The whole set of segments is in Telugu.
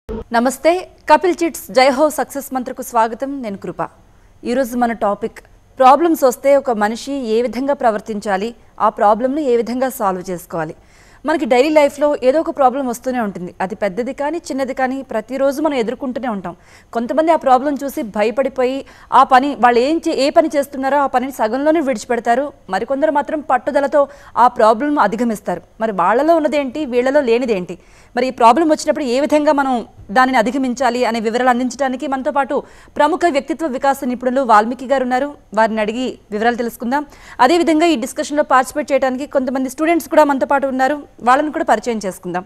నమస్తే కపిల్ చిట్స్ జై హో సక్సెస్ మంత్రకు స్వాగతం. నేను కృప. ఈరోజు మన టాపిక్ ప్రాబ్లమ్స్ వస్తే ఒక మనిషి ఏ విధంగా ప్రవర్తించాలి, ఆ ప్రాబ్లమ్ని ఏ విధంగా సాల్వ్ చేసుకోవాలి. మనకి డైలీ లైఫ్లో ఏదో ఒక ప్రాబ్లం వస్తూనే ఉంటుంది. అది పెద్దది కానీ చిన్నది కానీ ప్రతిరోజు మనం ఎదుర్కొంటూనే ఉంటాం. కొంతమంది ఆ ప్రాబ్లం చూసి భయపడిపోయి ఆ పని వాళ్ళు ఏ పని చేస్తున్నారో ఆ పనిని సగంలోనే విడిచిపెడతారు. మరికొందరు మాత్రం పట్టుదలతో ఆ ప్రాబ్లం అధిగమిస్తారు. మరి వాళ్ళలో ఉన్నదేంటి, వీళ్ళలో లేనిదేంటి, మరి ఈ ప్రాబ్లం వచ్చినప్పుడు ఏ విధంగా మనం దానిని అధిగమించాలి అనే వివరాలు అందించడానికి మనతో పాటు ప్రముఖ వ్యక్తిత్వ వికాస నిపుణులు వాల్మీకి గారు ఉన్నారు. వారిని అడిగి వివరాలు తెలుసుకుందాం. అదేవిధంగా ఈ డిస్కషన్లో పార్టిసిపేట్ చేయడానికి కొంతమంది స్టూడెంట్స్ కూడా మనతో పాటు ఉన్నారు. వాళ్ళని కూడా పరిచయం చేసుకుందాం.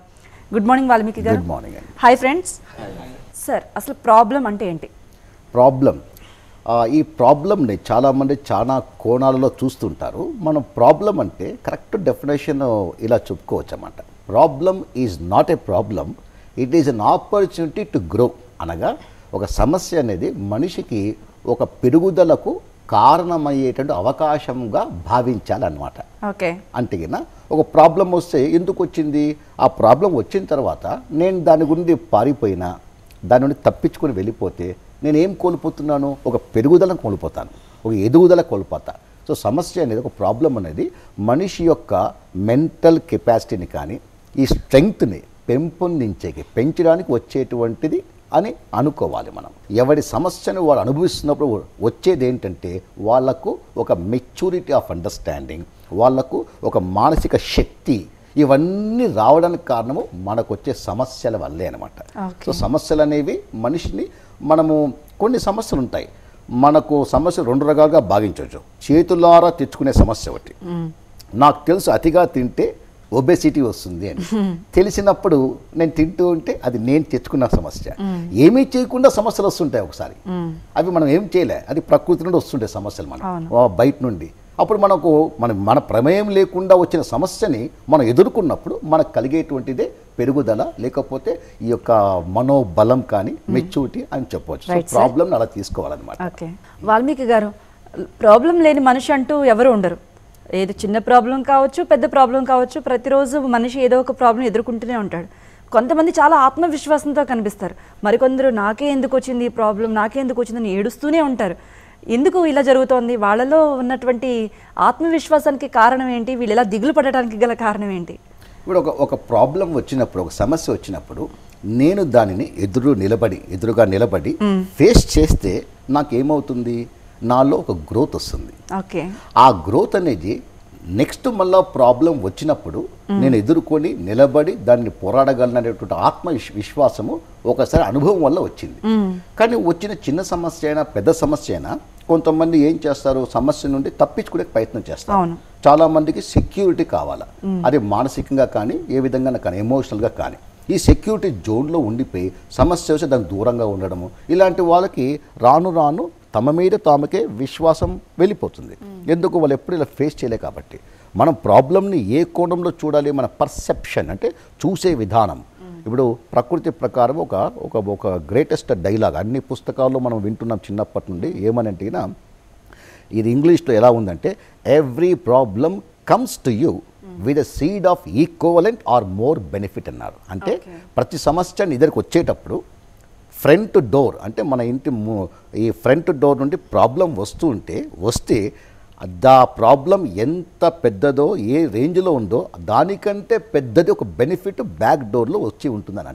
గుడ్ మార్నింగ్ వాల్మీకి గారు. గుడ్ మార్నింగ్ అండి. Hi friends. సార్, అసలు ప్రాబ్లం అంటే ఏంటి? ఈ ప్రాబ్లమ్ని చాలామంది చాలా కోణాలలో చూస్తుంటారు. మనం ప్రాబ్లం అంటే కరెక్ట్ డెఫినేషన్ ఇలా చెప్పుకోవచ్చు అన్నమాట. Problem is not a problem, it is an opportunity to grow. అనగా ఒక సమస్య అనేది మనిషికి ఒక పెరుగుదలకు కారణమయ్యేటువంటి అవకాశంగా భావించాలన్నమాట. ఓకే. అంతేనా? ఒక ప్రాబ్లం వస్తే ఎందుకు వచ్చింది, ఆ ప్రాబ్లం వచ్చిన తర్వాత నేను దాని గురించి పారిపోయినా, దాని నుండి తప్పించుకొని వెళ్ళిపోతే నేను ఏం కోల్పోతున్నాను? ఒక పెరుగుదలను కోల్పోతాను, ఒక ఎదుగుదల కోల్పోతా. సో సమస్య అనేది, ఒక ప్రాబ్లం అనేది మనిషి యొక్క మెంటల్ కెపాసిటీని కానీ ఈ స్ట్రెంగ్త్ని పెంచడానికి వచ్చేటువంటిది అని అనుకోవాలి మనం. ఎవరి సమస్యను వారు అనుభవిస్తున్నప్పుడు వచ్చేది ఏంటంటే వాళ్ళకు ఒక మెచ్యూరిటీ ఆఫ్ అండర్స్టాండింగ్, వాళ్ళకు ఒక మానసిక శక్తి, ఇవన్నీ రావడానికి కారణము మనకు వచ్చే సమస్యల వల్లే అనమాట. సో సమస్యలు అనేవి మనిషిని, మనము కొన్ని సమస్యలు ఉంటాయి, మనకు సమస్యలు రెండు రకాలుగా భావించవచ్చు. చేతులారా తెచ్చుకునే సమస్య ఒకటి. నాకు తెలుసు అతిగా తింటే ఒబెసిటీ వస్తుంది అని తెలిసినప్పుడు నేను తింటూ ఉంటే అది నేను తెచ్చుకున్న సమస్య. ఏమీ చేయకుండా సమస్యలు వస్తుంటాయి ఒకసారి, అవి మనం ఏం చేయలే, అది ప్రకృతి నుండి వస్తుంటాయి సమస్యలు, మనం బయట నుండి. అప్పుడు మన ప్రమేయం లేకుండా వచ్చిన సమస్యని మనం ఎదుర్కొన్నప్పుడు మనకు కలిగేటువంటిదే పెరుగుదల, లేకపోతే ఈ యొక్క మనోబలం కానీ మెచ్యూరిటీ అని చెప్పవచ్చు. సో ప్రాబ్లం అలా తీసుకోవాలన్నమాట. ఓకే. వాల్మీకి గారు, ప్రాబ్లం లేని మనిషి అంటూ ఎవరు ఉండరు. ఏది చిన్న ప్రాబ్లం కావచ్చు, పెద్ద ప్రాబ్లం కావచ్చు, ప్రతిరోజు మనిషి ఏదో ఒక ప్రాబ్లం ఎదుర్కొంటూనే ఉంటాడు. కొంతమంది చాలా ఆత్మవిశ్వాసంతో కనిపిస్తారు, మరికొందరు నాకే ఎందుకు వచ్చింది ఈ ప్రాబ్లం, నాకే ఎందుకు వచ్చిందని ఏడుస్తూనే ఉంటారు. ఎందుకు ఇలా జరుగుతోంది? వాళ్ళలో ఉన్నటువంటి ఆత్మవిశ్వాసానికి కారణం ఏంటి? వీళ్ళు ఇలా దిగులు పడటానికి గల కారణం ఏంటి? ఇప్పుడు ఒక ప్రాబ్లం వచ్చినప్పుడు, ఒక సమస్య వచ్చినప్పుడు నేను దానిని ఎదురుగా నిలబడి ఫేస్ చేస్తే నాకేమవుతుంది? నాలో ఒక గ్రోత్ వస్తుంది. ఓకే. ఆ గ్రోత్ అనేది నెక్స్ట్ మళ్ళా ప్రాబ్లం వచ్చినప్పుడు నేను ఎదుర్కొని నిలబడి దాన్ని పోరాడగలననేటువంటి విశ్వాసము ఒకసారి అనుభవం వల్ల వచ్చింది. కానీ వచ్చిన చిన్న సమస్య అయినా పెద్ద సమస్య అయినా కొంతమంది ఏం చేస్తారు, సమస్య నుండి తప్పించుకునే ప్రయత్నం చేస్తారు. చాలా మందికి సెక్యూరిటీ కావాలా, అది మానసికంగా కానీ ఏ విధంగా కానీ ఎమోషనల్గా కానీ. ఈ సెక్యూరిటీ జోన్లో ఉండిపోయి సమస్య వస్తే దానికి దూరంగా ఉండడము, ఇలాంటి వాళ్ళకి రాను రాను తమ మీద తామకే విశ్వాసం వెళ్ళిపోతుంది. ఎందుకు? వాళ్ళు ఎప్పుడు ఇలా ఫేస్ చేయలే కాబట్టి. మనం ప్రాబ్లమ్ని ఏ కోణంలో చూడాలి, మన పర్సెప్షన్ అంటే చూసే విధానం. ఇప్పుడు ప్రకృతి ప్రకారం ఒక గ్రేటెస్ట్ డైలాగ్ అన్ని పుస్తకాల్లో మనం వింటున్నాం చిన్నప్పటి నుండి. ఏమనంటే ఇది ఇంగ్లీష్లో ఎలా ఉందంటే, every problem comes to you with a seed of equivalent or more benefit అన్నారు. అంటే ప్రతి సమస్య ఎదురుకు వచ్చేటప్పుడు ఫ్రంట్ డోర్ అంటే మన ఇంటి ఈ ఫ్రంట్ డోర్ నుండి ప్రాబ్లం వస్తే ఆ ప్రాబ్లం ఎంత పెద్దదో, ఏ రేంజ్లో ఉందో దానికంటే పెద్దది ఒక బెనిఫిట్ బ్యాక్ డోర్లో వచ్చి ఉంటుందని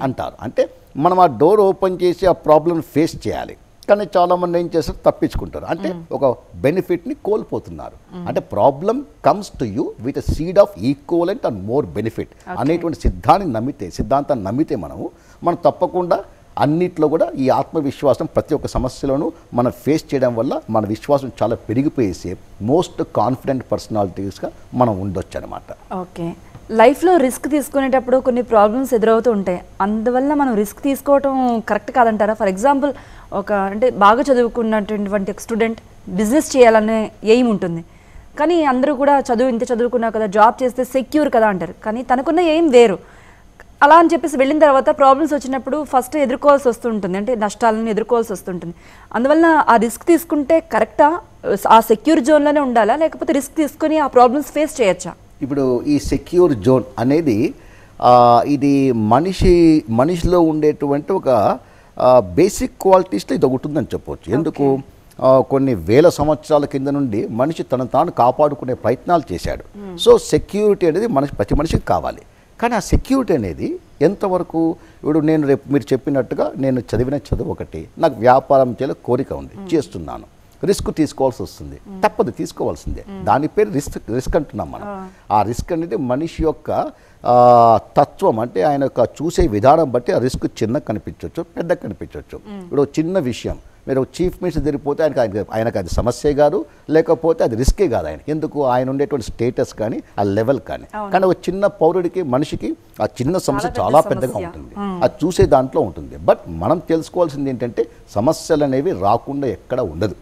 అంటారు. అంటే మనం ఆ డోర్ ఓపెన్ చేసి ఆ ప్రాబ్లం ఫేస్ చేయాలి. కానీ చాలామంది ఏం చేస్తారు, తప్పించుకుంటారు. అంటే ఒక బెనిఫిట్ని కోల్పోతున్నారు. అంటే problem comes to you with a seed of equivalent and more benefit అనేటువంటి సిద్ధాంతాన్ని నమ్మితే మనం తప్పకుండా అన్నిట్లో కూడా ఈ ఆత్మవిశ్వాసం ప్రతి ఒక్క సమస్యలోనూ మనం ఫేస్ చేయడం వల్ల మన విశ్వాసం చాలా పెరిగిపోయేసి మోస్ట్ కాన్ఫిడెంట్ పర్సనాలిటీస్గా మనం ఉండొచ్చు అనమాట. ఓకే. లైఫ్లో రిస్క్ తీసుకునేటప్పుడు కొన్ని ప్రాబ్లమ్స్ ఎదురవుతూ ఉంటాయి. అందువల్ల మనం రిస్క్ తీసుకోవటం కరెక్ట్ కాదంటారా? ఫర్ ఎగ్జాంపుల్, అంటే బాగా చదువుకున్నటువంటి స్టూడెంట్ బిజినెస్ చేయాలనే ఎయిమ్ ఉంటుంది, కానీ అందరూ కూడా ఇంత చదువుకున్నా కదా, జాబ్ చేస్తే సెక్యూర్ కదా అంటారు. కానీ తనకున్న ఎయిమ్ వేరు. అలా అని చెప్పేసి వెళ్ళిన తర్వాత ప్రాబ్లమ్స్ వచ్చినప్పుడు ఫస్ట్ ఎదుర్కోవాల్సి వస్తుంటుంది, అంటే నష్టాలను ఎదుర్కోవాల్సి వస్తుంటుంది. అందువల్ల ఆ రిస్క్ తీసుకుంటే కరెక్టా? ఆ సెక్యూర్ జోన్లోనే ఉండాలా, లేకపోతే రిస్క్ తీసుకొని ఆ ప్రాబ్లమ్స్ ఫేస్ చేయొచ్చా? ఇప్పుడు ఈ సెక్యూర్ జోన్ అనేది ఇది మనిషిలో ఉండేటువంటి ఒక బేసిక్ క్వాలిటీస్లో ఇది ఒకటి ఉందని చెప్పవచ్చు. ఎందుకు కొన్ని వేల సంవత్సరాల కింద నుండి మనిషి తను తాను కాపాడుకునే ప్రయత్నాలు చేశాడు. సో సెక్యూరిటీ అనేది ప్రతి మనిషికి కావాలి. కానీ ఆ సెక్యూరిటీ అనేది ఎంతవరకు, ఇప్పుడు నేను రేపు మీరు చెప్పినట్టుగా నేను చదివిన చదువు ఒకటి, నాకు వ్యాపారం చేయాలి కోరిక ఉంది, చేస్తున్నాను, రిస్క్ తీసుకోవాల్సి వస్తుంది, తప్పదు తీసుకోవాల్సిందే. దాని పేరు రిస్క్ అంటున్నాం మనం. ఆ రిస్క్ అనేది మనిషి యొక్క తత్వం, అంటే ఆయన యొక్క చూసే విధానం బట్టి ఆ రిస్క్ చిన్న కనిపించవచ్చు, పెద్ద కనిపించవచ్చు. ఇప్పుడు చిన్న విషయం, మీరు చీఫ్ మినిస్టర్ జరిగిపోతే ఆయనకు అది సమస్యే కాదు, లేకపోతే అది రిస్కే కాదు ఆయనకి. ఎందుకు, ఆయన ఉండేటువంటి స్టేటస్ కానీ ఆ లెవెల్ కానీ. కానీ ఒక చిన్న పౌరుడికి మనిషికి ఆ చిన్న సమస్య చాలా పెద్దగా ఉంటుంది, అది చూసే దాంట్లో ఉంటుంది. బట్ మనం తెలుసుకోవాల్సింది ఏంటంటే సమస్యలు అనేవి రాకుండా ఎక్కడ ఉండదు.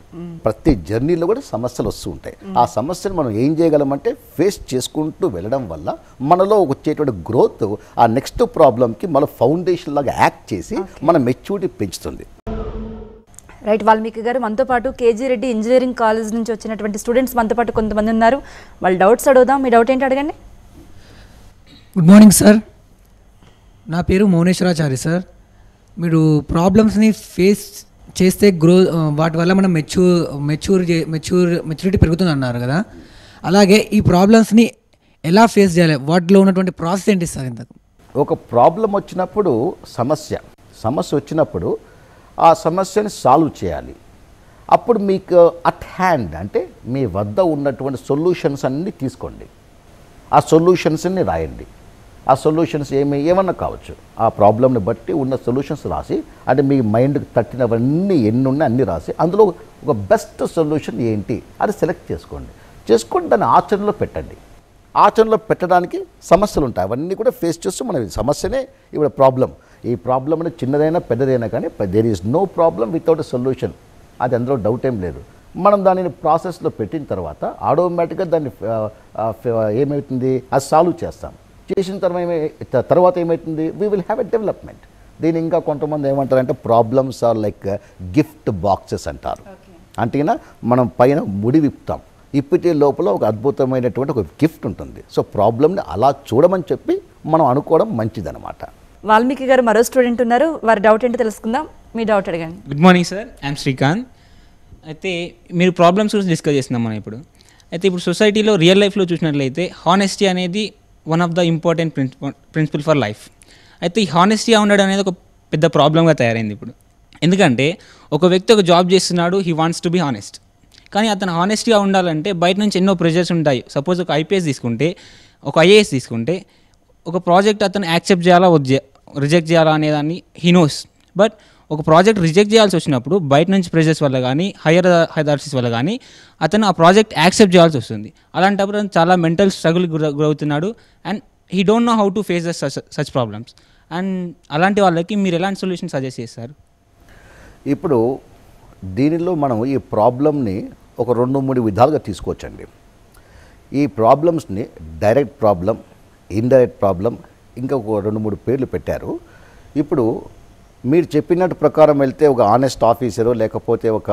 ప్రతి జర్నీలో కూడా సమస్యలు వస్తూ ఉంటాయి. ఆ సమస్యలు మనం ఏం చేయగలమంటే ఫేస్ చేసుకుంటూ వెళ్ళడం వల్ల మనలో వచ్చేటువంటి గ్రోత్ ఆ నెక్స్ట్ ప్రాబ్లంకి మన ఫౌండేషన్ లాగా యాక్ట్ చేసి మన మెచ్యూరిటీ పెంచుతుంది. రైట్, వాల్మీకి గారు మనతో పాటు కేజీ రెడ్డి ఇంజనీరింగ్ కాలేజ్ నుంచి వచ్చినటువంటి స్టూడెంట్స్ మనతో పాటు కొంతమంది ఉన్నారు. వాళ్ళ డౌట్స్ అడుగుదాం. మీ డౌట్ ఏంటి అడగండి. గుడ్ మార్నింగ్ సార్, నా పేరు మౌనేశ్వరాచారి సార్. మీరు ప్రాబ్లమ్స్ని ఫేస్ చేస్తే వాటి వల్ల మనం మెచ్యూరిటీ పెరుగుతుంది అన్నారు కదా, అలాగే ఈ ప్రాబ్లమ్స్ని ఎలా ఫేస్ చేయాలి, వాటిలో ఉన్నటువంటి ప్రాసెస్ ఏంటి సార్? ఇంతకు ఒక ప్రాబ్లం వచ్చినప్పుడు సమస్య వచ్చినప్పుడు ఆ సమస్యని సాల్వ్ చేయాలి. అప్పుడు మీకు అట్ హ్యాండ్, అంటే మీ వద్ద ఉన్నటువంటి సొల్యూషన్స్ అన్నీ తీసుకోండి, ఆ సొల్యూషన్స్ని రాయండి. ఆ సొల్యూషన్స్ ఏమన్నా కావచ్చు, ఆ ప్రాబ్లమ్ని బట్టి ఉన్న సొల్యూషన్స్ రాసి, అంటే మీ మైండ్కి తట్టినవన్నీ ఎన్ని ఉన్నాయి అన్నీ రాసి అందులో ఒక బెస్ట్ సొల్యూషన్ ఏంటి అది సెలెక్ట్ చేసుకొని దాన్ని ఆచరణలో పెట్టండి. ఆచరణలో పెట్టడానికి సమస్యలు ఉంటాయి, అవన్నీ కూడా ఫేస్ చేస్తూ మనం సమస్యనే ఇప్పుడు ఈ ప్రాబ్లం అనేది చిన్నదైనా పెద్దదైనా కానీ there is no problem without a solution, అది అందులో డౌట్ ఏం లేదు. మనం దానిని ప్రాసెస్లో పెట్టిన తర్వాత ఆటోమేటిక్గా దాన్ని ఏమవుతుంది, అది సాల్వ్ చేస్తాం. చేసిన తర్వాత ఏమవుతుంది, we will have a development. దీని ఇంకా కొంతమంది ఏమంటారంటే problems are like gift boxes అంటారు. అంటే మనం పైన ముడి విప్పుతాం, ఇప్పటి లోపల ఒక అద్భుతమైనటువంటి ఒక గిఫ్ట్ ఉంటుంది. సో ప్రాబ్లమ్ని అలా చూడమని చెప్పి మనం అనుకోవడం మంచిదన్నమాట. వాల్మీకి గారు మరో స్టూడెంట్ ఉన్నారు, వారి డౌట్ ఏంటో తెలుసుకుందాం. మీ డౌట్ అడగండి. Good morning sir, I'm Srikanth. అయితే మీరు ప్రాబ్లమ్స్ గురించి డిస్కస్ చేస్తున్నాం మనం ఇప్పుడు. అయితే ఇప్పుడు సొసైటీలో రియల్ లైఫ్లో చూసినట్లయితే హానెస్టీ అనేది one of the important principle for life. అయితే ఈ హానెస్టీగా ఉండడం అనేది ఒక పెద్ద ప్రాబ్లంగా తయారైంది ఇప్పుడు. ఎందుకంటే ఒక వ్యక్తి ఒక జాబ్ చేస్తున్నాడు, he wants to be honest, కానీ అతను హానెస్ట్గా ఉండాలంటే బయట నుంచి ఎన్నో ప్రెషర్స్ ఉంటాయి. సపోజ్ ఒక ఐపీఎస్ తీసుకుంటే, ఒక ఐఏఎస్ తీసుకుంటే, ఒక ప్రాజెక్ట్ అతను యాక్సెప్ట్ చేయాలా రిజెక్ట్ చేయాలా అనేదాన్ని హీ నోస్. బట్ ఒక ప్రాజెక్ట్ రిజెక్ట్ చేయాల్సి వచ్చినప్పుడు బయట నుంచి ప్రెషర్స్ వల్ల కానీ హైయర్ అథారిటీస్ వల్ల కానీ అతను ఆ ప్రాజెక్ట్ యాక్సెప్ట్ చేయాల్సి వస్తుంది. అలాంటప్పుడు చాలా మెంటల్ స్ట్రగుల్ గురవుతున్నాడు and he don't know how to face the such problems. And అలాంటి వాళ్ళకి మీరు ఎలాంటి సొల్యూషన్ సజెస్ట్ చేస్తారు? ఇప్పుడు దీనిలో మనం ఈ ప్రాబ్లమ్ని ఒక 2-3 విధాలుగా తీసుకోవచ్చండి. ఈ ప్రాబ్లమ్స్ని డైరెక్ట్ ప్రాబ్లం, ఇండైరెక్ట్ ప్రాబ్లం, ఇంకా ఒక 2-3 పేర్లు పెట్టారు. ఇప్పుడు మీరు చెప్పినట్టు ప్రకారం వెళ్తే ఒక ఆనెస్ట్ ఆఫీసరు లేకపోతే ఒక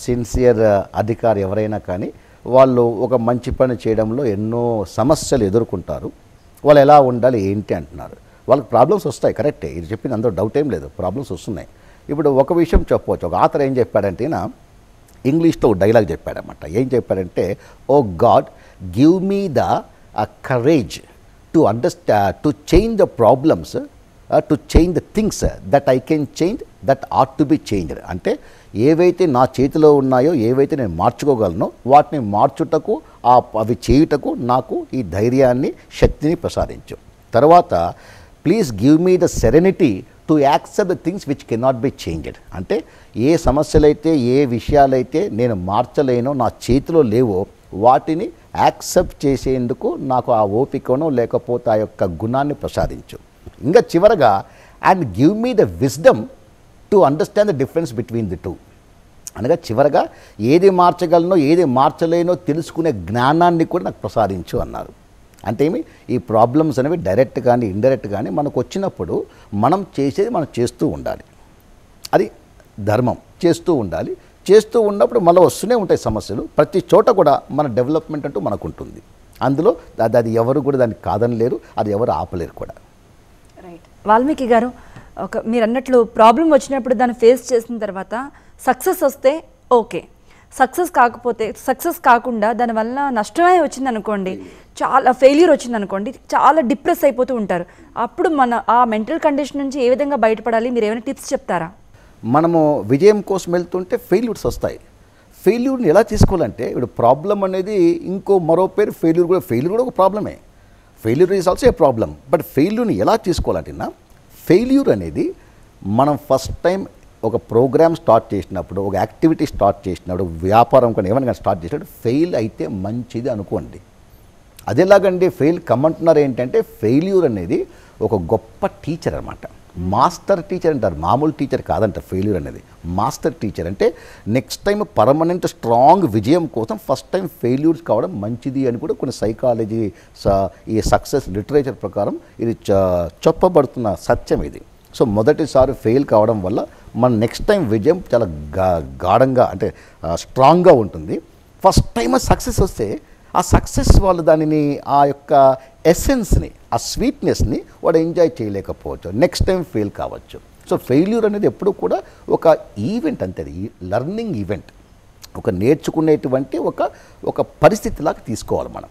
సిన్సియర్ అధికారి ఎవరైనా కానీ వాళ్ళు ఒక మంచి పని చేయడంలో ఎన్నో సమస్యలు ఎదుర్కొంటారు. వాళ్ళు ఎలా ఉండాలి ఏంటి అంటున్నారు. వాళ్ళకి ప్రాబ్లమ్స్ వస్తాయి, కరెక్టే, ఇది చెప్పిన అందరూ డౌట్ ఏం లేదు, ప్రాబ్లమ్స్ వస్తున్నాయి. ఇప్పుడు ఒక విషయం చెప్పవచ్చు, ఒక ఆథర్ ఏం చెప్పాడంటే ఇంగ్లీష్లో ఒక డైలాగ్ చెప్పాడన్నమాట. ఏం చెప్పాడంటే, oh God give me the courage to understand, to change the problems, to change the things that I can change that ought to be changed. అంటే ఏవైతే నా చేతిలో ఉన్నాయో, ఏవైతే నేను మార్చుకోగలనో వాటిని మార్చుటకు, అవి చేయుటకు నాకు ఈ ధైర్యాన్ని, శక్తిని ప్రసాదించు. తర్వాత please give me the serenity to accept the things which cannot be changed. అంటే ఏ సమస్యలైతే, ఏ విషయాలైతే నేను మార్చలేనో, నా చేతిలో లేవో వాటిని యాక్సెప్ట్ చేసేందుకు నాకు ఆ ఓపికను లేకపోతే ఆ యొక్క గుణాన్ని ప్రసాదించు. ఇంకా చివరగా and give me the wisdom to understand the difference between the two. అనగా చివరగా ఏది మార్చగలనో ఏది మార్చలేనో తెలుసుకునే జ్ఞానాన్ని కూడా నాకు ప్రసాదించు అన్నారు. అంటే ఏమి, ఈ ప్రాబ్లమ్స్ అనేవి డైరెక్ట్ కానీ ఇండైరెక్ట్ కానీ మనకు వచ్చినప్పుడు మనం చేసేది మనం చేస్తూ ఉండాలి, అది ధర్మం, చేస్తూ ఉండాలి. చేస్తూ ఉన్నప్పుడు మళ్ళీ వస్తూనే ఉంటాయి సమస్యలు. ప్రతి చోట కూడా మన డెవలప్మెంట్ అంటూ మనకు ఉంటుంది. అందులో అది ఎవరు కూడా దాన్ని కాదనలేరు, అది ఎవరు ఆపలేరు కూడా. రైట్. వాల్మీకి గారు, మీరు అన్నట్లు ప్రాబ్లం వచ్చినప్పుడు దాన్ని ఫేస్ చేసిన తర్వాత సక్సెస్ వస్తే ఓకే, సక్సెస్ కాకుండా దానివల్ల నష్టమే వచ్చిందనుకోండి, చాలా ఫెయిల్యూర్ వచ్చిందనుకోండి, చాలా డిప్రెస్ అయిపోతూ ఉంటారు. అప్పుడు మన ఆ మెంటల్ కండిషన్ నుంచి ఏ విధంగా బయటపడాలి, మీరు ఏమైనా టిప్స్ చెప్తారా? మనము విజయం కోసం వెళ్తుంటే ఫెయిల్యూర్స్ వస్తాయి. ఫెయిల్యూర్ని ఎలా తీసుకోవాలంటే, ఇప్పుడు ప్రాబ్లం అనేది మరో పేరు ఫెయిల్యూర్ కూడా ఒక ప్రాబ్లమే. Failure is also a problem. But ఫెయిల్యూర్ని ఎలా తీసుకోవాలంటే, ఫెయిల్యూర్ అనేది మనం ఫస్ట్ టైం ఒక ప్రోగ్రామ్ స్టార్ట్ చేసినప్పుడు, ఒక యాక్టివిటీ స్టార్ట్ చేసినప్పుడు, వ్యాపారం కానీ ఏమైనా స్టార్ట్ చేసినప్పుడు ఫెయిల్ అయితే మంచిది అనుకోండి. అదేలాగండి ఫెయిల్ కమ్మంటున్నారు ఏంటంటే, ఫెయిల్యూర్ అనేది ఒక గొప్ప టీచర్ అనమాట. మాస్టర్ టీచర్ అంటారు, మామూలు టీచర్ కాదంట. ఫెయిల్యూర్ అనేది మాస్టర్ టీచర్. అంటే నెక్స్ట్ టైం పర్మనెంట్ స్ట్రాంగ్ విజయం కోసం ఫస్ట్ టైం ఫెయిల్యూర్స్ కావడం మంచిది అని కూడా కొన్ని సైకాలజీ, ఈ సక్సెస్ లిటరేచర్ ప్రకారం ఇది చెప్పబడుతున్న సత్యం ఇది. సో మొదటిసారి ఫెయిల్ కావడం వల్ల మన నెక్స్ట్ టైం విజయం చాలా గాఢంగా, అంటే స్ట్రాంగ్గా ఉంటుంది. ఫస్ట్ టైం సక్సెస్ వస్తే ఆ సక్సెస్ వాళ్ళు దానిని, ఆ యొక్క ఎసెన్స్ని, ఆ స్వీట్నెస్ని వాడు ఎంజాయ్ చేయలేకపోవచ్చు. నెక్స్ట్ టైం ఫెయిల్ కావచ్చు. సో ఫెయిల్యూర్ అనేది ఎప్పుడు కూడా ఒక ఈవెంట్ అంతే, లెర్నింగ్ ఈవెంట్, ఒక నేర్చుకునేటువంటి ఒక పరిస్థితిలాగా తీసుకోవాలి మనం.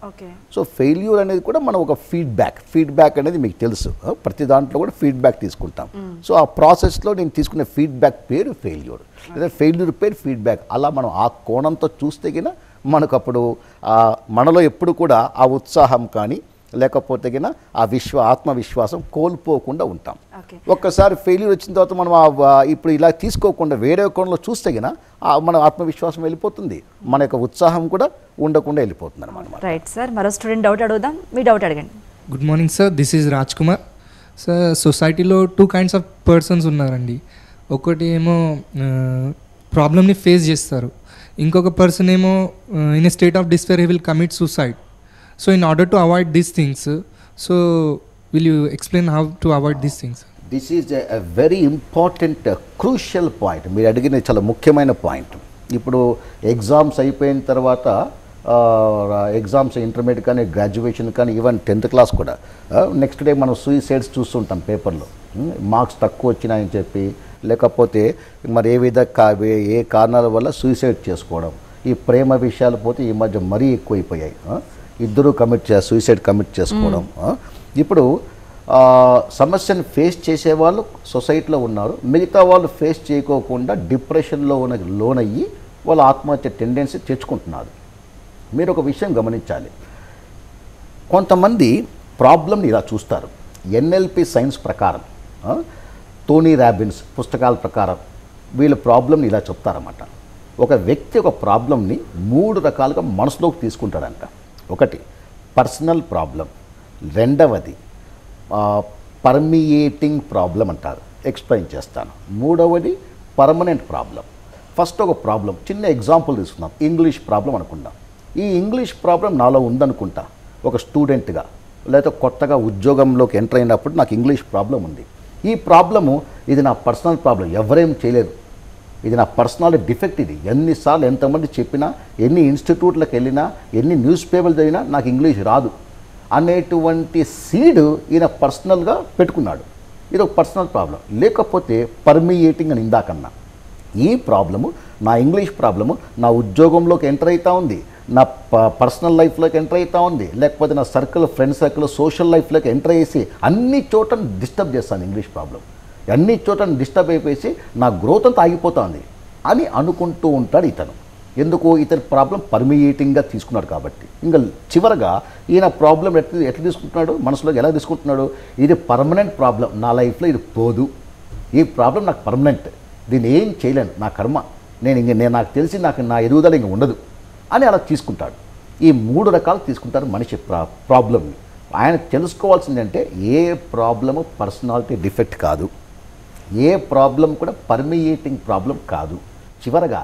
సో ఫెయిల్యూర్ అనేది కూడా మనం ఒక ఫీడ్బ్యాక్ అనేది మీకు తెలుసు, ప్రతి దాంట్లో కూడా ఫీడ్బ్యాక్ తీసుకుంటాం. సో ఆ ప్రాసెస్లో నేను తీసుకునే ఫీడ్బ్యాక్ పేరు ఫెయిల్యూర్, లేదా ఫెయిల్యూర్ పేరు ఫీడ్బ్యాక్. అలా మనం ఆ కోణంతో చూస్తే గిన మనకు అప్పుడు మనలో ఎప్పుడు కూడా ఆ ఉత్సాహం కానీ లేకపోతే గిన ఆ ఆత్మవిశ్వాసం కోల్పోకుండా ఉంటాం. ఒక్కసారి ఫెయిల్యూర్ వచ్చిన తర్వాత మనం ఇప్పుడు ఇలా తీసుకోకుండా వేరే కోణంలో చూస్తే గిన మన ఆత్మవిశ్వాసం వెళ్ళిపోతుంది, మన యొక్క ఉత్సాహం కూడా ఉండకుండా వెళ్ళిపోతుంది అనమాట. రైట్ సార్, మరో స్టూడెంట్ డౌట్ అడుగుదాం. మీ డౌట్ అడగండి. Good morning sir, this is Raj Kumar. Sir, సొసైటీలో 2 kinds ఆఫ్ పర్సన్స్ ఉన్నారండి. ఒకటి ఏమో ప్రాబ్లమ్ని ఫేస్ చేస్తారు, ఇంకొక పర్సన్ ఏమో in a state of despair he will commit suicide. So in order to avoid these things, so will you explain how to avoid these things? This is a very important crucial point. మీరు అడిగిన చాలా ముఖ్యమైన పాయింట్. ఇప్పుడు ఎగ్జామ్స్ అయిపోయిన తర్వాత, ఎగ్జామ్స్ ఇంటర్మీడియట్ కానీ గ్రాడ్యుయేషన్ కానీ ఈవెన్ 10th క్లాస్ కూడా, నెక్స్ట్ డే మనం సూసైడ్స్ చూస్తుంటాం పేపర్లో. మార్క్స్ తక్కువ వచ్చినాయని చెప్పి, లేకపోతే మరి ఏ కారణాల వల్ల సూసైడ్ చేసుకోవడం. ఈ ప్రేమ విషయాలు పోతే ఈ మధ్య మరీ ఎక్కువైపోయాయి. ఇద్దరు సూసైడ్ కమిట్ చేసుకోవడం. ఇప్పుడు సమస్యను ఫేస్ చేసేవాళ్ళు సొసైటీలో ఉన్నారు, మిగతా వాళ్ళు ఫేస్ చేయకోకుండా డిప్రెషన్లో లోనయ్యి వాళ్ళ ఆత్మహత్య టెండెన్సీ తెచ్చుకుంటున్నారు. మీరు ఒక విషయం గమనించాలి, కొంతమంది ప్రాబ్లమ్ని ఇలా చూస్తారు. NLP సైన్స్ ప్రకారం, టోనీ రాబిన్స్ పుస్తకాల ప్రకారం వీళ్ళ ప్రాబ్లమ్ని ఇలా చెప్తారన్నమాట. ఒక వ్యక్తి ఒక ప్రాబ్లమ్ని 3 రకాలుగా మనసులోకి తీసుకుంటాడంట. ఒకటి పర్సనల్ ప్రాబ్లం, రెండవది పర్మియేటింగ్ ప్రాబ్లం అంటారు, ఎక్స్ప్లెయిన్ చేస్తాను. మూడవది పర్మనెంట్ ప్రాబ్లం. ఫస్ట్ ఒక ప్రాబ్లం, చిన్న ఎగ్జాంపుల్ తీసుకుందాం. ఇంగ్లీష్ ప్రాబ్లం అనుకుందాం. ఈ ఇంగ్లీష్ ప్రాబ్లం నాలో ఉందనుకుంటా, ఒక స్టూడెంట్గా, లేదా కొత్తగా ఉద్యోగంలోకి ఎంటర్ అయినప్పుడు నాకు ఇంగ్లీష్ ప్రాబ్లం ఉంది. ఈ ప్రాబ్లము ఇది నా పర్సనల్ ప్రాబ్లం, ఎవరేం చేయలేరు, ఇది నా పర్సనాలిటీ డిఫెక్ట్. ఇది ఎన్నిసార్లు ఎంతమంది చెప్పినా, ఎన్ని ఇన్స్టిట్యూట్లకు వెళ్ళినా, ఎన్ని న్యూస్ పేపర్లు చదివినా నాకు ఇంగ్లీష్ రాదు అనేటువంటి సీడ్ ఈయన పర్సనల్గా పెట్టుకున్నాడు. ఇది ఒక పర్సనల్ ప్రాబ్లం. లేకపోతే పర్మియేటింగ్ అని ఇందాకన్నా, ఈ ప్రాబ్లము, నా ఇంగ్లీష్ ప్రాబ్లము నా ఉద్యోగంలోకి ఎంటర్ అవుతూ ఉంది, నా పర్సనల్ లైఫ్లోకి ఎంటర్ అవుతూ ఉంది, లేకపోతే నా సర్కిల్, ఫ్రెండ్ సర్కిల్, సోషల్ లైఫ్లోకి ఎంటర్ అయ్యేసి అన్ని చోట డిస్టర్బ్ చేస్తాను. ఇంగ్లీష్ ప్రాబ్లం అన్ని చోట డిస్టర్బ్ అయిపోయి నా గ్రోత్ అంతా ఆగిపోతుంది అని అనుకుంటూ ఉంటాడు ఇతను. ఎందుకు? ఇతని ప్రాబ్లం పర్మియేటింగ్గా తీసుకున్నాడు కాబట్టి. ఇంకా చివరగా ఈయన ప్రాబ్లం ఎట్లా తీసుకుంటున్నాడు, మనసులోకి ఎలా తీసుకుంటున్నాడు, ఇది పర్మనెంట్ ప్రాబ్లం, నా లైఫ్లో ఇది పోదు, ఈ ప్రాబ్లం నాకు పర్మనెంట్, దీన్ని ఏం చేయలేను, నా కర్మ, నేను నాకు తెలిసి నా ఎదుగుదల ఇంక ఉండదు అని అలా తీసుకుంటాడు. ఈ 3 రకాలు తీసుకుంటారు మనిషి ప్రాబ్లమ్ని. ఆయన తెలుసుకోవాల్సిందంటే ఏ ప్రాబ్లము పర్సనాలిటీ డిఫెక్ట్ కాదు, ఏ ప్రాబ్లం కూడా పర్మియేటింగ్ ప్రాబ్లం కాదు, చివరగా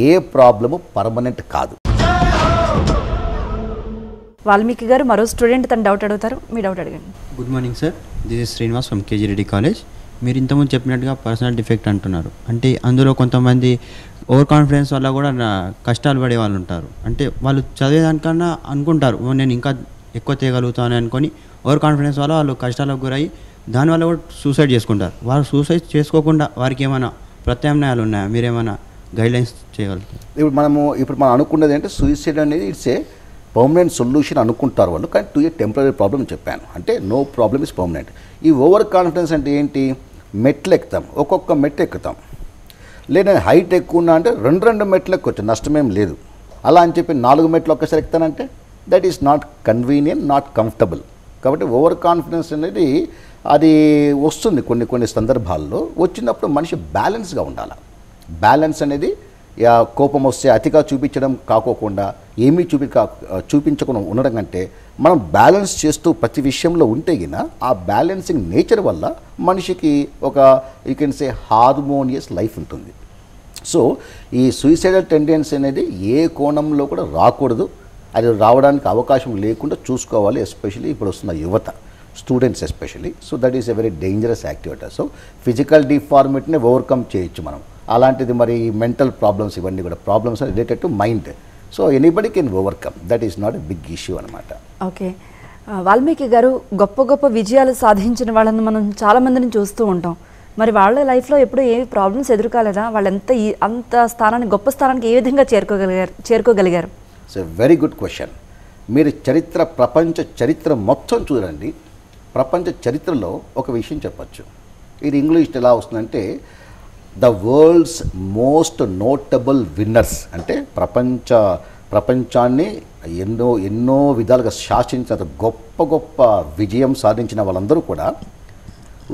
ఏ ప్రాబ్లము పర్మనెంట్ కాదు. వాల్మీకి గారు, మరో స్టూడెంట్ తన డౌట్ అడుగుతారు, మీ డౌట్ అడగండి. Good morning sir, this is Srinivas from KG Reddy college. మీరు ఇంతకుముందు చెప్పినట్టుగా పర్సనల్ డిఫెక్ట్ అంటున్నారు. అంటే అందులో కొంతమంది ఓవర్ కాన్ఫిడెన్స్ వల్ల కూడా కష్టాలు పడే వాళ్ళు ఉంటారు. అంటే వాళ్ళు చదివేదానికన్నా అనుకుంటారు నేను ఇంకా ఎక్కువ చేయగలుగుతాను అనుకొని ఓవర్ కాన్ఫిడెన్స్ వల్ల వాళ్ళు కష్టాలకు గురై దానివల్ల కూడా సూసైడ్ చేసుకుంటారు. వారు సూసైడ్ చేసుకోకుండా వారికి ఏమైనా ప్రత్యామ్నాయాలు ఉన్నాయా? మీరేమైనా గైడ్లైన్స్ చేయగలుగుతారు? ఇప్పుడు మనం అనుకున్నది అంటే సూసైడ్ అనేది ఇట్స్ ఏ పర్మనెంట్ సొల్యూషన్ అనుకుంటారు వాళ్ళు, కానీ టు ఏ టెంపరీ ప్రాబ్లం చెప్పాను. అంటే నో ప్రాబ్లమ్ ఇస్ పర్మనెంట్. ఈ ఓవర్ కాన్ఫిడెన్స్ అంటే ఏంటి? మెట్లు ఎక్కుతాం, ఒక్కొక్క మెట్లు ఎక్కుతాం. లేదా హైట్ ఎక్కువ ఉన్నా అంటే రెండు మెట్లు ఎక్కొచ్చు, నష్టమేం లేదు. అలా అని చెప్పి 4 మెట్లు ఒక్కసారి ఎక్కుతానంటే that is not convenient, not comfortable. కాబట్టి ఓవర్ కాన్ఫిడెన్స్ అనేది అది వస్తుంది కొన్ని సందర్భాల్లో. వచ్చినప్పుడు మనిషి బ్యాలెన్స్గా ఉండాలి. బ్యాలెన్స్ అనేది కోపం వస్తే అతిగా చూపించడం కాకోకుండా ఏమీ చూపించకుండా ఉండడం కంటే మనం బ్యాలెన్స్ చేస్తూ ప్రతి విషయంలో ఉంటే గిన ఆ బ్యాలెన్సింగ్ నేచర్ వల్ల మనిషికి ఒక you can say harmonious life ఉంటుంది. సో ఈ సూసైడల్ టెండెన్సీ అనేది ఏ కోణంలో కూడా రాకూడదు. అది రావడానికి అవకాశం లేకుండా చూసుకోవాలి. ఎస్పెషల్లీ ఇప్పుడు వస్తున్న యువత, students especially. So that is a very dangerous activity. So physical డిఫార్మిటీని ఓవర్కమ్ చేయొచ్చు మనం. అలాంటిది మరి మెంటల్ ప్రాబ్లమ్స్, ఇవన్నీ కూడా problems related to mind. So anybody can overcome. That is not a big issue అనమాట. ఓకే, వాల్మీకి గారు, గొప్ప గొప్ప విజయాలు సాధించిన వాళ్ళని మనం చాలామందిని చూస్తూ ఉంటాం. మరి వాళ్ళ లైఫ్లో ఎప్పుడు ఏ ప్రాబ్లమ్స్ ఎదుర్కోలేదా? వాళ్ళు అంత స్థానానికి, గొప్ప స్థానానికి ఏ విధంగా చేరుకోగలిగారు? So very good question. మీరు ప్రపంచ చరిత్ర మొత్తం చూడండి. ప్రపంచ చరిత్రలో ఒక విషయం చెప్పచ్చు. ఇది ఇంగ్లీష్ ఎలా వస్తుందంటే the world's most notable winners, అంటే ప్రపంచాన్ని ఎన్నో విధాలుగా శాసించిన గొప్ప విజయం సాధించిన వాళ్ళందరూ కూడా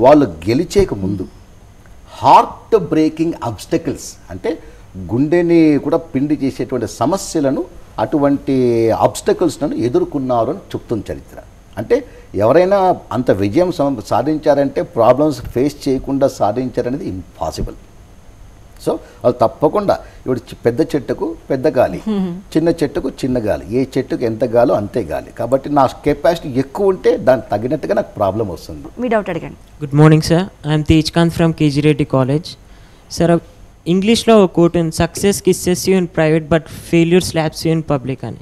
వాళ్ళు గెలిచేక ముందు హార్ట్ బ్రేకింగ్ అబ్స్టకిల్స్, అంటే గుండెని కూడా పిండి చేసేటువంటి సమస్యలను, అటువంటి అబ్స్టకిల్స్లను ఎదుర్కొన్నారు అని చెప్తుంది చరిత్ర. అంటే ఎవరైనా అంత విజయం సాధించారంటే ప్రాబ్లమ్స్ ఫేస్ చేయకుండా సాధించారనేది ఇంపాసిబుల్. సో వాళ్ళు తప్పకుండా ఇప్పుడు పెద్ద చెట్టుకు పెద్ద గాలి, చిన్న చెట్టుకు చిన్న గాలి, ఏ చెట్టుకు ఎంత గాలో అంతే గాలి. కాబట్టి నా కెపాసిటీ ఎక్కువ ఉంటే దానికి తగినట్టుగా నాకు ప్రాబ్లం వస్తుంది. మీ డౌట్ అడగండి. Good morning sir, I'm Tejkanth from KG Reddy college. Sir, ఇంగ్లీష్లో ఒక కోట్ ఉంది, success kisses you in private but failure slaps you in public అని.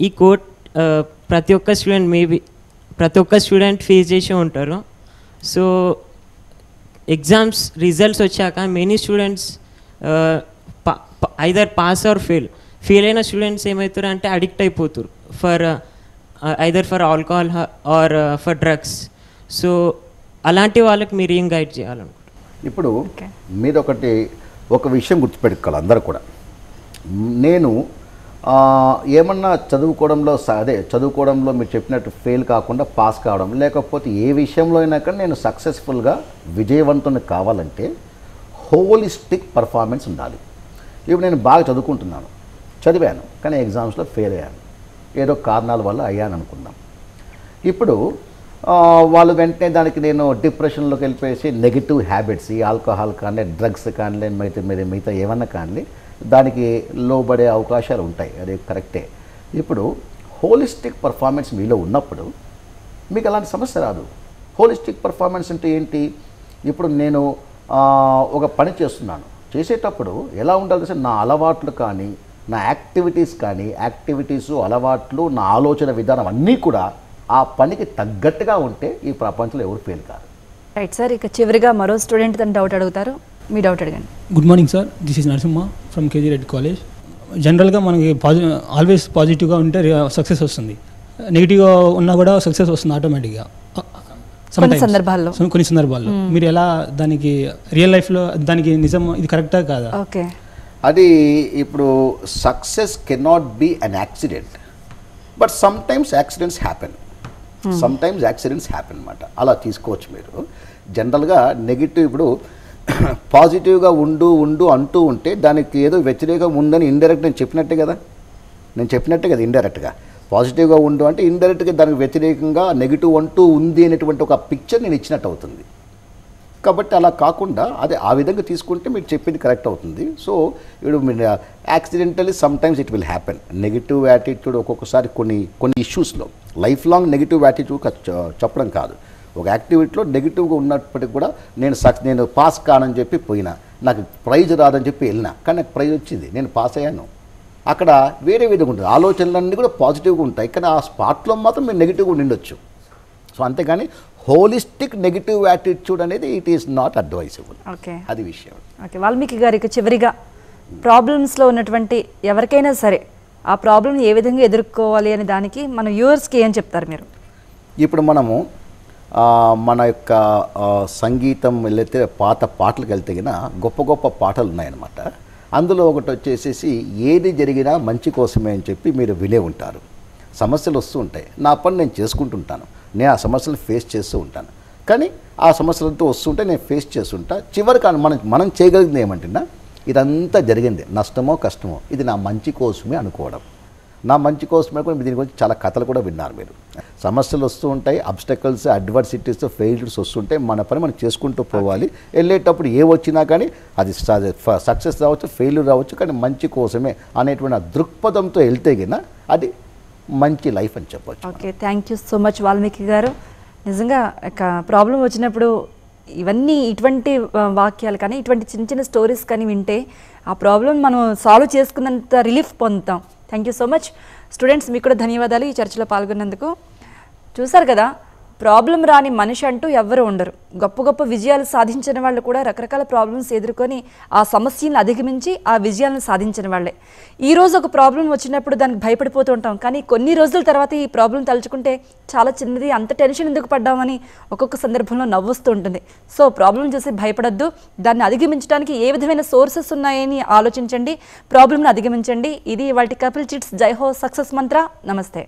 ఈ కోట్ ప్రతి ఒక్క స్టూడెంట్ ఫేస్ చేసి ఉంటారు. సో ఎగ్జామ్స్ రిజల్ట్స్ వచ్చాక many students either pass or fail అయిన స్టూడెంట్స్ ఏమవుతారు అంటే అడిక్ట్ అయిపోతారు either for alcohol or for drugs. So అలాంటి వాళ్ళకి మీరు ఏం గైడ్ చేయాలనుకుంటారు? ఇప్పుడు మీరు ఒక విషయం గుర్తుపెట్టుకోవాలి అందరూ కూడా. నేను ఏమన్నా చదువుకోవడంలో మీరు చెప్పినట్టు ఫెయిల్ కాకుండా పాస్ కావడం, లేకపోతే ఏ విషయంలో అయినా కానీ నేను సక్సెస్ఫుల్గా విజయవంతుని కావాలంటే హోలిస్టిక్ పర్ఫార్మెన్స్ ఉండాలి. ఇప్పుడు నేను బాగా చదివాను కానీ ఎగ్జామ్స్లో ఫెయిల్ అయ్యాను, ఏదో కారణాల వల్ల అయ్యాను అనుకుందాం. ఇప్పుడు వాళ్ళు వెంటనే దానికి నేను డిప్రెషన్లోకి వెళ్ళిపోయేసి నెగిటివ్ హ్యాబిట్స్, ఈ ఆల్కహాల్ కానీ డ్రగ్స్ కానీ మిగతా ఏమన్నా కానీ దానికి లోబడే అవకాశాలు ఉంటాయి. అది కరెక్టే. ఇప్పుడు హోలిస్టిక్ పర్ఫార్మెన్స్ మీలో ఉన్నప్పుడు మీకు అలాంటి సమస్య రాదు. హోలిస్టిక్ పర్ఫార్మెన్స్ అంటే ఏంటి? ఇప్పుడు నేను ఒక పని చేసేటప్పుడు ఎలా ఉండాలి? నా అలవాట్లు కానీ, నా యాక్టివిటీస్ అలవాట్లు, నా ఆలోచన విధానం అన్నీ కూడా ఆ పనికి తగ్గట్టుగా ఉంటే ఈ ప్రపంచంలో ఎవరు ఫెయిల్ కాదు. రైట్ సార్, ఇక చివరిగా మరో స్టూడెంట్ తన డౌట్ అడుగుతారు. మీ డౌట్ అడగండి. Good morning sir, this is Narasimha from KG Reddy college. జనరల్గా మనకి ఆల్వేస్ పాజిటివ్గా ఉంటే సక్సెస్ వస్తుంది, నెగిటివ్గా ఉన్నా కూడా సక్సెస్ వస్తుంది ఆటోమేటిక్గా కొన్ని సందర్భాల్లో. మీరు ఎలా దానికి రియల్ లైఫ్లో దానికి నిజం ఇది కరెక్టా కాదా? ఓకే, అది ఇప్పుడు success cannot be an accident, but sometimes accidents happen అన్నమాట. అలా తీసుకోవచ్చు మీరు. జనరల్గా నెగిటివ్ ఇప్పుడు పాజిటివ్గా ఉండు అంటూ ఉంటే దానికి ఏదో వ్యతిరేకం ఉందని ఇండైరెక్ట్ నేను చెప్పినట్టే కదా ఇండైరెక్ట్గా పాజిటివ్గా ఉండు అంటే ఇండైరెక్ట్గా దానికి వ్యతిరేకంగా నెగిటివ్ అంటూ ఉంది అనేటువంటి ఒక పిక్చర్ నేను ఇచ్చినట్టు అవుతుంది. కాబట్టి అలా కాకుండా అదే ఆ విధంగా తీసుకుంటే మీరు చెప్పింది కరెక్ట్ అవుతుంది. సో ఇప్పుడు మీరు accidentally sometimes it will happen. Negative attitude ఒక్కొక్కసారి కొన్ని ఇష్యూస్లో లైఫ్ లాంగ్ నెగిటివ్ యాటిట్యూడ్ చెప్పడం కాదు. ఒక యాక్టివిటీలో నెగిటివ్గా ఉన్నప్పటికీ కూడా నేను పాస్ కానని చెప్పి పోయినా, నాకు ప్రైజ్ రాదని చెప్పి వెళ్ళినా, కానీ నాకు ప్రైజ్ వచ్చింది, నేను పాస్ అయ్యాను. అక్కడ వేరే విధంగా ఉంటుంది. ఆలోచనలన్నీ కూడా పాజిటివ్గా ఉంటాయి, కానీ ఆ స్పాట్లో మాత్రం మీరు నెగిటివ్గా ఉండొచ్చు. సో అంతేగాని హోలిస్టిక్ నెగిటివ్ యాటిట్యూడ్ అనేది it is not advisable. Okay, అది విషయం. ఓకే. వాల్మీకి గారు ఇక చివరిగా ప్రాబ్లమ్స్లో ఉన్నటువంటి ఎవరికైనా సరే ఆ ప్రాబ్లమ్ ఏ విధంగా ఎదుర్కోవాలి అనే దానికి మన వ్యూవర్స్కి ఏం చెప్తారు మీరు? ఇప్పుడు మనము మన యొక్క సంగీతం వెళ్తే పాత పాటలకు వెళ్తే గొప్ప గొప్ప పాటలు ఉన్నాయన్నమాట. అందులో ఒకటి వచ్చేసేసి ఏది జరిగినా మంచి కోసమే అని చెప్పి మీరు వినే ఉంటారు. సమస్యలు వస్తూ ఉంటాయి, నా పని నేను చేసుకుంటుంటాను, నేను ఆ సమస్యలు ఫేస్ చేస్తూ ఉంటాను. కానీ ఆ సమస్యలతో వస్తుంటే నేను ఫేస్ చేస్తుంటా. చివరికి మనం చేయగలిగింది ఏమంటున్నా, ఇదంతా జరిగింది నష్టమో కష్టమో ఇది నా మంచి కోసమే అనుకోవడం. నా మంచి కోసమే కూడా దీని గురించి చాలా కథలు కూడా విన్నారు మీరు. సమస్యలు వస్తూ ఉంటాయి, అబ్స్టకల్స్, అడ్వర్సిటీస్, ఫెయిల్యూర్స్ వస్తుంటాయి. మన పని మనం చేసుకుంటూ పోవాలి. వెళ్ళేటప్పుడు ఏ వచ్చినా కానీ అది సక్సెస్ రావచ్చు, ఫెయిల్యూర్ రావచ్చు, కానీ మంచి కోసమే అనేటువంటి దృక్పథంతో వెళ్తే గిన అది మంచి లైఫ్ అని చెప్పొచ్చు. Okay, thank you so much Valmiki గారు. నిజంగా ప్రాబ్లం వచ్చినప్పుడు ఇవన్నీ ఇటువంటి వాక్యాలు కానీ ఇటువంటి చిన్న చిన్న స్టోరీస్ కానీ వింటే ఆ ప్రాబ్లం మనం సాల్వ్ చేసుకున్నంత రిలీఫ్ పొందుతాం. Thank you so much. Students మీకు కూడా ధన్యవాదాలు ఈ చర్చలో పాల్గొన్నందుకు. చూసారు కదా, ప్రాబ్లం రాని మనిషి అంటూ ఎవ్వరూ ఉండరు. గొప్ప గొప్ప విజయాలు సాధించిన వాళ్ళు కూడా రకరకాల ప్రాబ్లమ్స్ ఎదుర్కొని ఆ సమస్యలను అధిగమించి ఆ విజయాలను సాధించిన వాళ్ళే. ఈరోజు ఒక ప్రాబ్లం వచ్చినప్పుడు దానికి భయపడిపోతూ ఉంటాం, కానీ కొన్ని రోజుల తర్వాత ఈ ప్రాబ్లం తలుచుకుంటే చాలా చిన్నది, అంత టెన్షన్ ఎందుకు పడ్డామని ఒక్కొక్క సందర్భంలో నవ్వుస్తూ ఉంటుంది. సో ప్రాబ్లం చూసి భయపడద్దు, దాన్ని అధిగమించడానికి ఏ విధమైన సోర్సెస్ ఉన్నాయని ఆలోచించండి, ప్రాబ్లంను అధిగమించండి. ఇది వాటి కపిల్ చిట్స్ జై హో సక్సెస్ మంత్ర. నమస్తే.